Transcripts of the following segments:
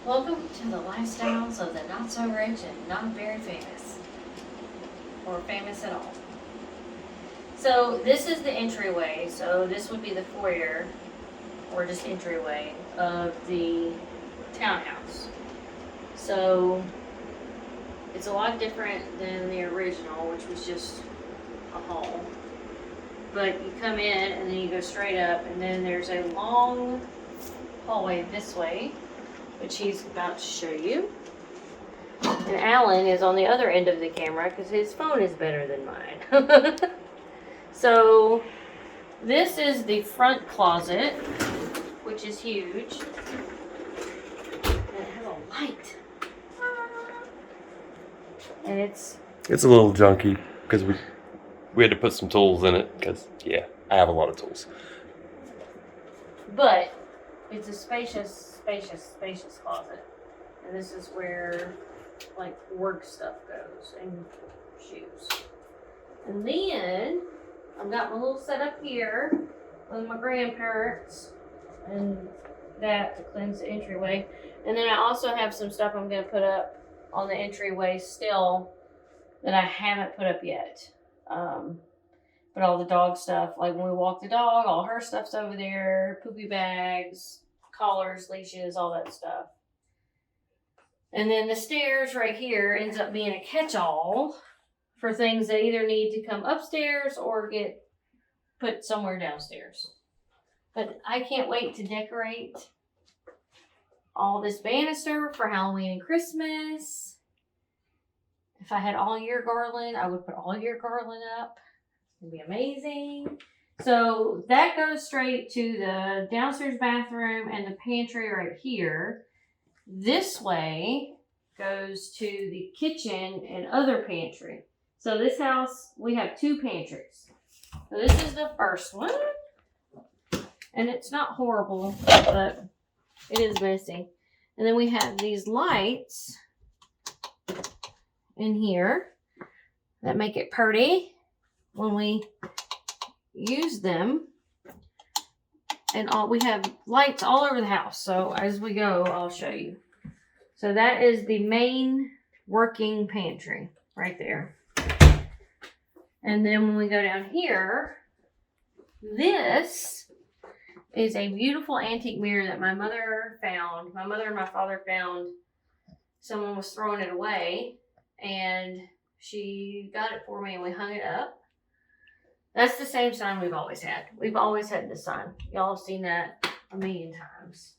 Welcome to the lifestyles of the not so rich and not very famous, or famous at all. So this is the entryway. So this would be the foyer, or just entryway of the townhouse. So it's a lot different than the original, which was just a hall. But you come in and then you go straight up, and then there's a long hallway this way, which he's about to show you. And Alan is on the other end of the camera because his phone is better than mine. So this is the front closet, which is huge. And it has a light. And it's a little junky because we had to put some tools in it because, yeah, I have a lot of tools. But it's a spacious closet. And this is where like work stuff goes and shoes. And then I've got my little setup here with my grandparents and that to cleanse the entryway. And then I also have some stuff I'm going to put up on the entryway still that I haven't put up yet. But all the dog stuff, like when we walk the dog, all her stuff's over there, poopy bags, collars, leashes, all that stuff. And then the stairs right here ends up being a catch-all for things that either need to come upstairs or get put somewhere downstairs. But I can't wait to decorate all this banister for Halloween and Christmas. If I had all year garland, I would put all year garland up. It'd be amazing. So that goes straight to the downstairs bathroom and the pantry right here. This way goes to the kitchen and other pantry. So this house, we have two pantries. So this is the first one. And it's not horrible, but it is messy. And then we have these lights in here that make it pretty when we use them. And we have lights all over the house. So as we go, I'll show you. So that is the main working pantry right there. And then when we go down here, this is a beautiful antique mirror that my mother found. My mother and my father found. Someone was throwing it away, and she got it for me, and we hung it up. That's the same sign we've always had. We've always had this sign. Y'all have seen that a million times.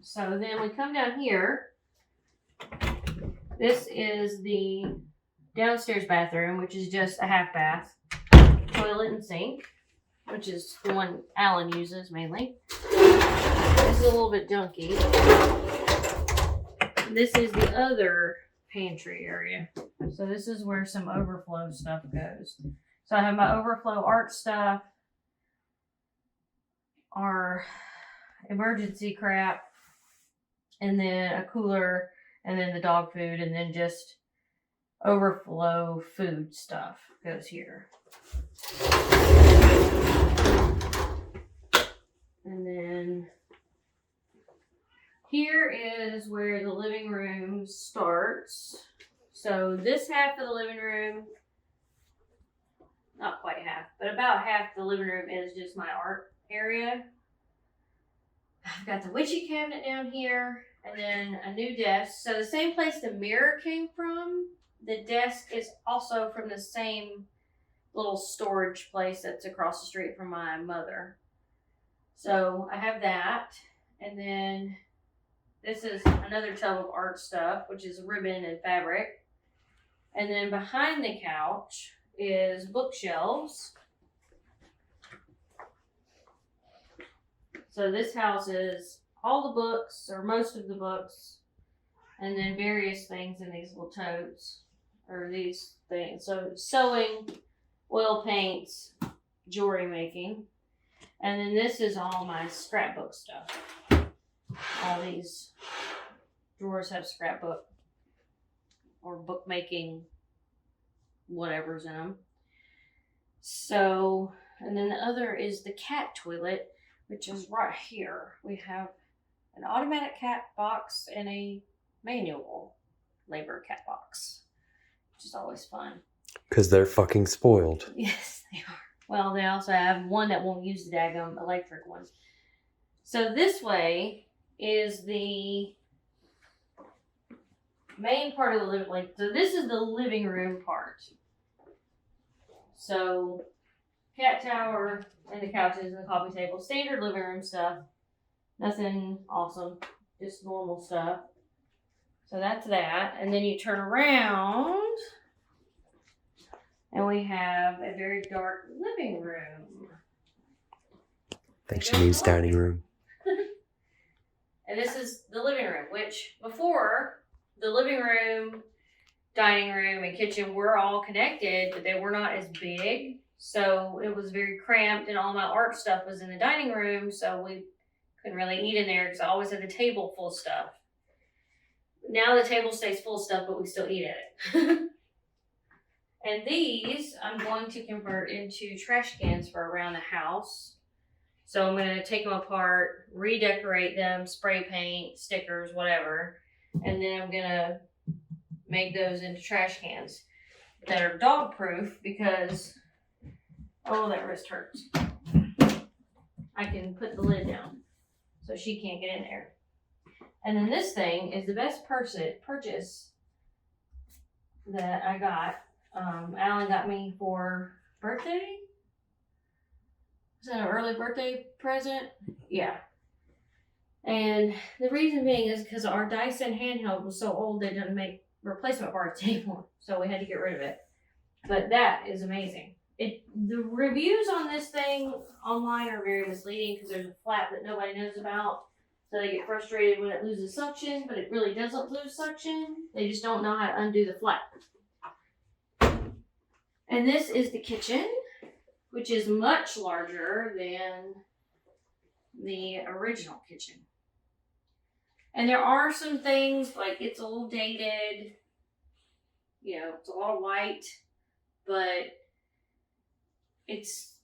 So then we come down here. This is the downstairs bathroom, which is just a half bath, toilet and sink, which is the one Alan uses mainly. This is a little bit junky. This is the other pantry area. So this is where some overflow stuff goes. So I have my overflow art stuff, our emergency crap, and then a cooler, and then the dog food, and then just overflow food stuff goes here. And then here is where the living room starts. So this half of the living room, not quite half, but about half the living room is just my art area. I've got the witchy cabinet down here, and then a new desk. So the same place the mirror came from, the desk is also from the same little storage place that's across the street from my mother. So I have that, and then this is another tub of art stuff, which is ribbon and fabric. And then behind the couch is bookshelves. So this houses all the books, or most of the books, and then various things in these little totes, or these things. So sewing, oil paints, jewelry making. And then this is all my scrapbook stuff. All these drawers have scrapbook or bookmaking whatever's in them. So, and then the other is the cat toilet, which is right here. We have an automatic cat box and a manual labor cat box, which is always fun. Because they're fucking spoiled. Yes, they are. Well, they also have one that won't use the daggum electric one. So this way is the main part of the living room. So this is the living room part. So cat tower and the couches and the coffee table, standard living room stuff. Nothing awesome, just normal stuff. So that's that. And then you turn around and we have a very dark living room. I think she means dining room. And this is the living room, which before the living room, dining room, and kitchen were all connected, but they were not as big. So it was very cramped, and all my art stuff was in the dining room, so we couldn't really eat in there because I always had the table full of stuff. Now the table stays full of stuff, but we still eat at it. And these I'm going to convert into trash cans for around the house. So I'm going to take them apart, redecorate them, spray paint, stickers, whatever. And then I'm going to make those into trash cans that are dog proof because, oh, that wrist hurts. I can put the lid down so she can't get in there. And then this thing is the best purchase that I got. Alan got me for birthday. Was that an early birthday present? Yeah. And the reason being is because our Dyson handheld was so old they didn't make replacement parts anymore. So we had to get rid of it. But that is amazing. The reviews on this thing online are very misleading because there's a flap that nobody knows about. So they get frustrated when it loses suction, but it really doesn't lose suction. They just don't know how to undo the flap. And this is the kitchen, which is much larger than the original kitchen. And there are some things, like it's a little dated, you know, it's a lot of white, but it's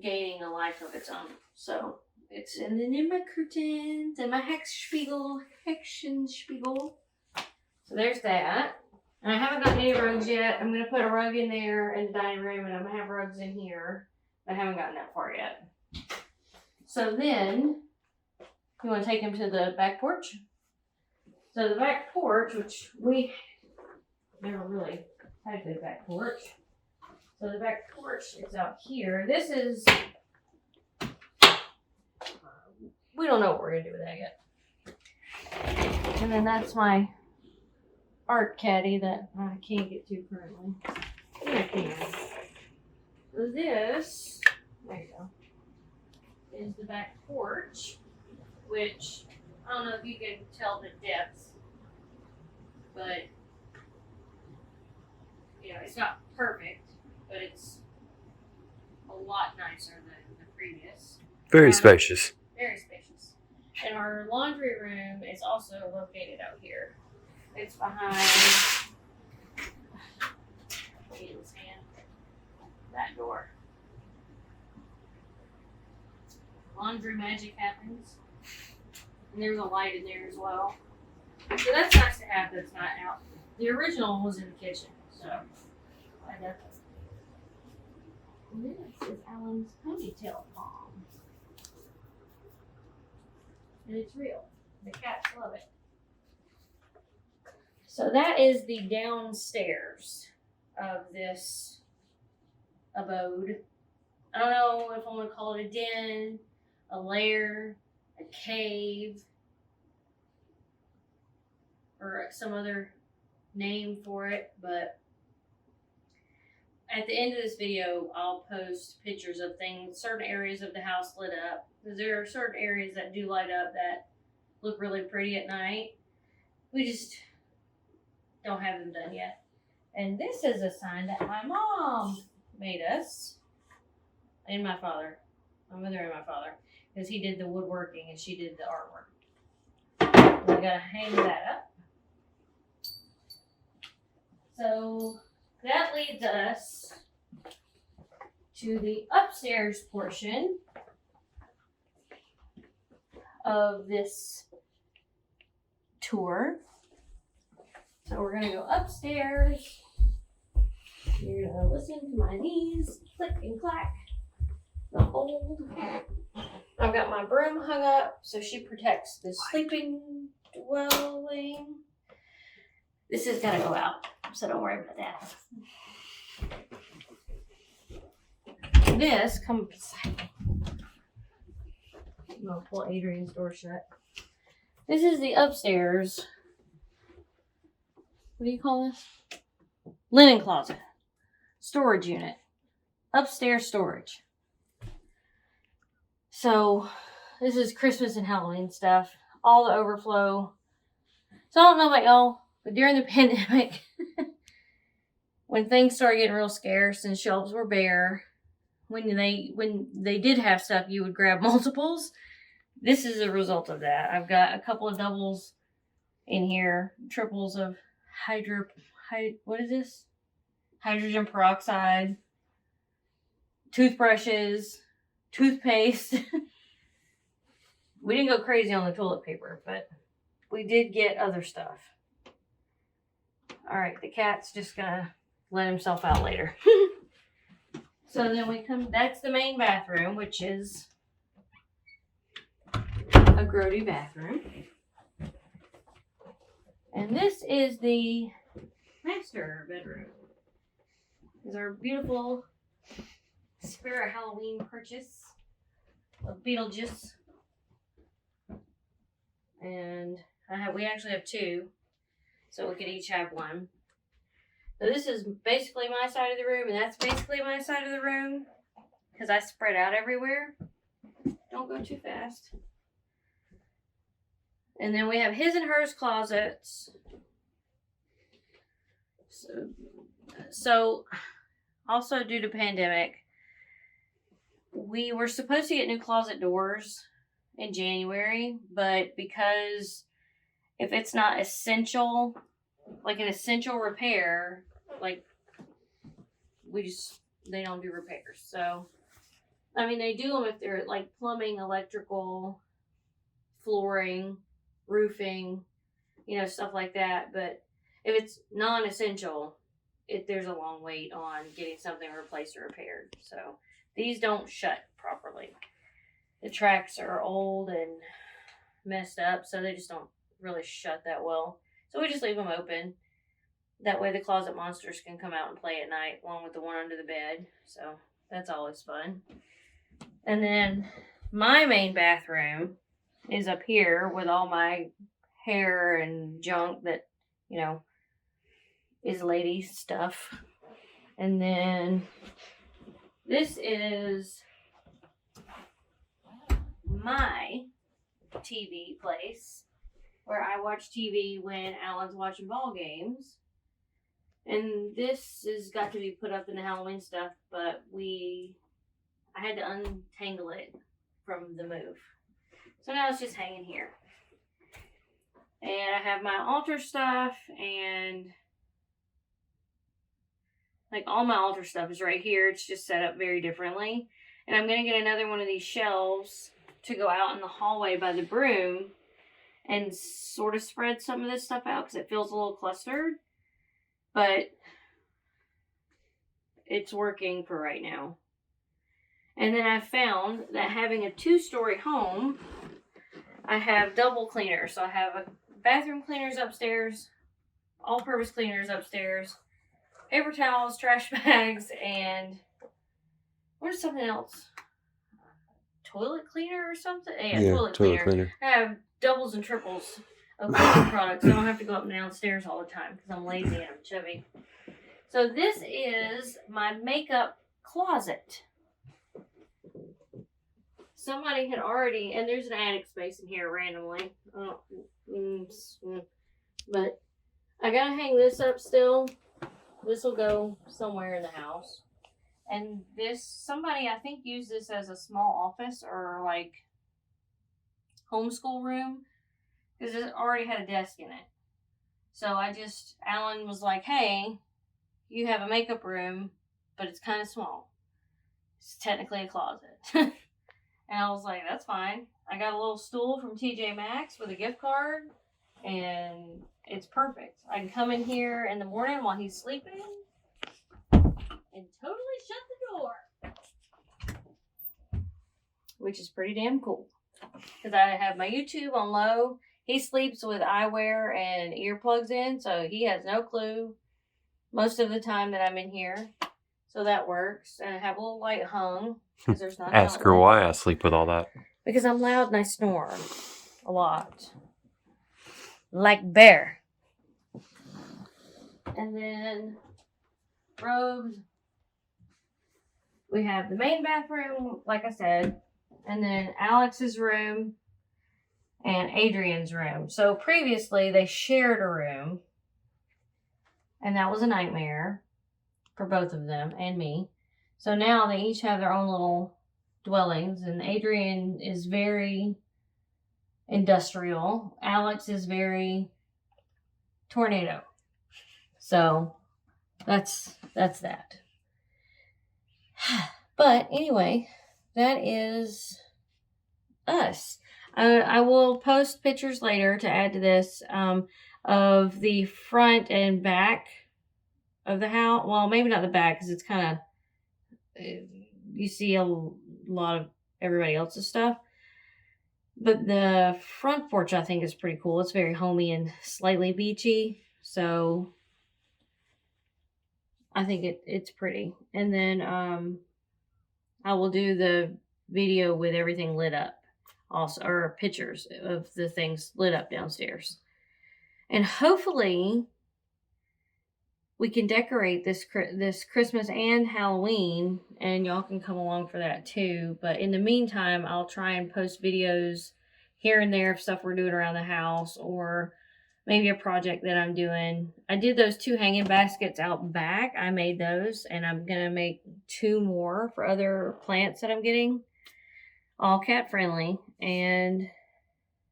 gaining a life of its own. So it's, and then in my curtains and my Hexenspiegel. So there's that. And I haven't gotten any rugs yet. I'm going to put a rug in there in the dining room, and I'm going to have rugs in here. I haven't gotten that far yet. So then, you want to take them to the back porch? So the back porch, which we never really had a good back porch. So the back porch is out here. This is, we don't know what we're going to do with that yet. And then that's my art caddy that I can't get to currently. Yeah, I can. This, there you go, is the back porch, which I don't know if you can tell the depth, but you know, it's not perfect, but it's a lot nicer than the previous. Very spacious. Very spacious. And our laundry room is also located out here. It's behind that door. Laundry magic happens. And there's a light in there as well. So that's nice to have that's not out. The original was in the kitchen, so I got that. And this is Alan's ponytail palm. And it's real. The cats love it. So that is the downstairs of this abode. I don't know if I'm going to call it a den, a lair, a cave, or some other name for it, but at the end of this video, I'll post pictures of things, certain areas of the house lit up, because there are certain areas that do light up that look really pretty at night. We just don't have them done yet. And this is a sign that my mom made us, and my father, my mother and my father, because he did the woodworking and she did the artwork. We gotta hang that up. So that leads us to the upstairs portion of this tour. So we're gonna go upstairs. You're gonna listen to my knees click and clack. The old. I've got my broom hung up so she protects the sleeping dwelling. This is gonna go out, so don't worry about that. This, come beside me. I'm gonna pull Adrian's door shut. This is the upstairs. What do you call this? Linen closet. Storage unit. Upstairs storage. So, this is Christmas and Halloween stuff. All the overflow. So, I don't know about y'all, but during the pandemic, when things started getting real scarce and shelves were bare, when they did have stuff, you would grab multiples. This is a result of that. I've got a couple of doubles in here, triples of what is this? Hydrogen peroxide, toothbrushes, toothpaste. We didn't go crazy on the toilet paper, but we did get other stuff. All right, the cat's just gonna let himself out later. So then we come, that's the main bathroom, which is a grody bathroom. And this is the master bedroom. This is our beautiful Spirit Halloween purchase of Beetlejuice. And we actually have two, so we could each have one. So this is basically my side of the room, and that's basically my side of the room, because I spread out everywhere. Don't go too fast. And then we have his and hers closets. So also due to pandemic, we were supposed to get new closet doors in January, but because if it's not essential, like an essential repair, like they don't do repairs. So, I mean, they do them if they're like plumbing, electrical, flooring, roofing, stuff like that. But if it's non-essential, there's a long wait on getting something replaced or repaired. So these don't shut properly. The tracks are old and messed up, so they just don't really shut that well. So we just leave them open. That way the closet monsters can come out and play at night, along with the one under the bed. So that's always fun. And then my main bathroom is up here with all my hair and junk that, is lady stuff. And then this is my TV place where I watch TV when Alan's watching ball games. And this has got to be put up in the Halloween stuff, but I had to untangle it from the move. So now it's just hanging here. And I have my altar stuff, and like all my altar stuff is right here. It's just set up very differently. And I'm going to get another one of these shelves to go out in the hallway by the broom and sort of spread some of this stuff out because it feels a little clustered. But it's working for right now. And then I found that having a 2-story home, I have double cleaners. So I have a bathroom cleaners upstairs, all-purpose cleaners upstairs, paper towels, trash bags, and what is something else? Toilet cleaner or something? Yeah, toilet cleaner. I have doubles and triples of cleaning products, so I don't have to go up and downstairs all the time because I'm lazy and I'm chubby. So this is my makeup closet. Somebody had already, and there's an attic space in here randomly. But I gotta hang this up still. This will go somewhere in the house. And somebody I think used this as a small office or like homeschool room because it already had a desk in it. So Alan was like, hey, you have a makeup room, but it's kind of small. It's technically a closet. And I was like, that's fine. I got a little stool from TJ Maxx with a gift card, and it's perfect. I can come in here in the morning while he's sleeping and totally shut the door, which is pretty damn cool. Because I have my YouTube on low. He sleeps with eyewear and earplugs in, so he has no clue most of the time that I'm in here. So that works. And I have a little light hung because there's not. Ask her why I sleep with all that. Because I'm loud and I snore a lot. Like bear. And then robes. We have the main bathroom, like I said. And then Alex's room and Adrian's room. So previously they shared a room. And that was a nightmare for both of them and me. So now they each have their own little dwellings. And Adrian is very industrial. Alex is very tornado. So that's that. But anyway, that is us. I will post pictures later to add to this of the front and back of the house. Well, maybe not the back because it's kind of, you see a lot of everybody else's stuff. But the front porch I think is pretty cool. It's very homey and slightly beachy. So I think it's pretty. And then I will do the video with everything lit up. Also, or pictures of the things lit up downstairs. And hopefully we can decorate this Christmas and Halloween, and y'all can come along for that too. But in the meantime, I'll try and post videos here and there of stuff we're doing around the house, or maybe a project that I'm doing. I did those 2 hanging baskets out back. I made those, and I'm going to make 2 more for other plants that I'm getting. All cat friendly, and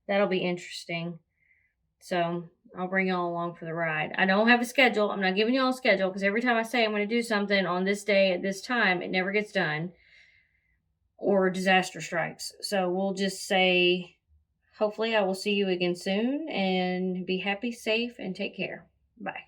that'll be interesting. So I'll bring y'all along for the ride. I don't have a schedule. I'm not giving y'all a schedule because every time I say I'm going to do something on this day at this time, it never gets done or disaster strikes. So we'll just say, hopefully I will see you again soon, and be happy, safe, and take care. Bye.